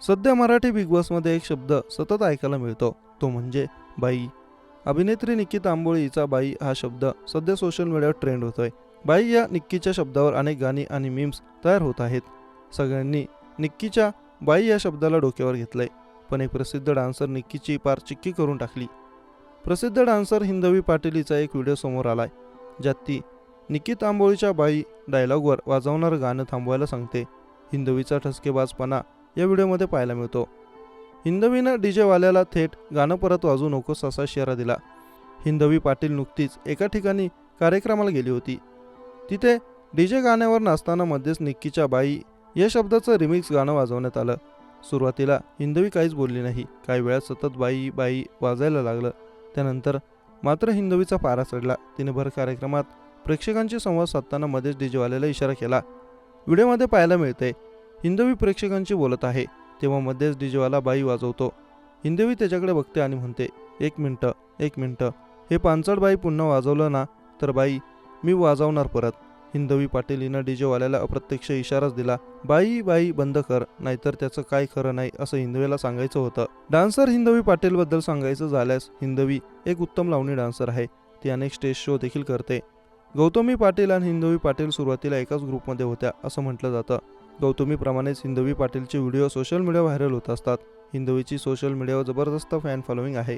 सध्या मराठी बिग बॉसमध्ये एक शब्द सतत ऐकायला मिळतो, तो म्हणजे बाई. अभिनेत्री निक्की तांबोळी हिचा बाई हा शब्द सध्या सोशल मीडियावर ट्रेंड होतोय. बाई या निक्कीच्या शब्दावर अनेक गाणी आणि मीम्स तयार होत आहेत. सगळ्यांनी निक्कीच्या बाई या शब्दाला डोक्यावर घेतलंय, पण एक प्रसिद्ध डान्सर निक्कीची पार चिक्की करून टाकली. प्रसिद्ध डान्सर हिंदवी पाटील हिचा एक व्हिडिओ समोर आलाय, ज्यात ती निक्की तांबोळीच्या बाई डायलॉगवर वाजवणारं गाणं थांबवायला सांगते. हिंदवीचा ठसकेबाजपणा या व्हिडिओमध्ये पाहायला मिळतो. हिंदवीनं डीजेवाल्याला थेट गाणं परत वाजवू नकोस असा इशारा दिला. हिंदवी पाटील नुकतीच एका ठिकाणी कार्यक्रमाला गेली होती. तिथे डीजे गाण्यावर नाचताना मध्येच निक्कीच्या बाई या शब्दाचं रिमिक्स गाणं वाजवण्यात आलं. सुरुवातीला हिंदवी काहीच बोलली नाही. काही वेळात सतत बाई बाई वाजायला लागलं. त्यानंतर मात्र हिंदवीचा पारा चढला. तिने भर कार्यक्रमात प्रेक्षकांशी संवाद साधताना मध्येच डीजेवाल्याला इशारा केला. व्हिडिओमध्ये पाहायला मिळते, हिंदवी प्रेक्षकांशी बोलत आहे तेव्हा मध्येच डीजेवाला बाई वाजवतो. हिंदवी त्याच्याकडे बघते आणि म्हणते, एक मिनटं, हे पांचट बाई पुन्हा वाजवलं ना तर बाई मी वाजवणार परत. हिंदवी पाटील हिनं डीजेवाल्याला अप्रत्यक्ष इशाराच दिला, बाई बाई बंद कर, नाहीतर त्याचं काय खरं नाही असं हिंदवीला सांगायचं होतं. डान्सर हिंदवी पाटीलबद्दल सांगायचं झाल्यास हिंदवी एक उत्तम लावणी डान्सर आहे. ती अनेक स्टेज शो देखील करते. गौतमी पाटील आणि हिंदवी पाटील सुरुवातीला एकाच ग्रुपमध्ये होत्या असं म्हटलं जातं. गौतमीप्रमाणेच हिंदवी पाटीलचे व्हिडिओ सोशल मीडिया व्हायरल होत असतात. हिंदवीची सोशल मीडियावर जबरदस्त फॅन फॉलोईंग आहे.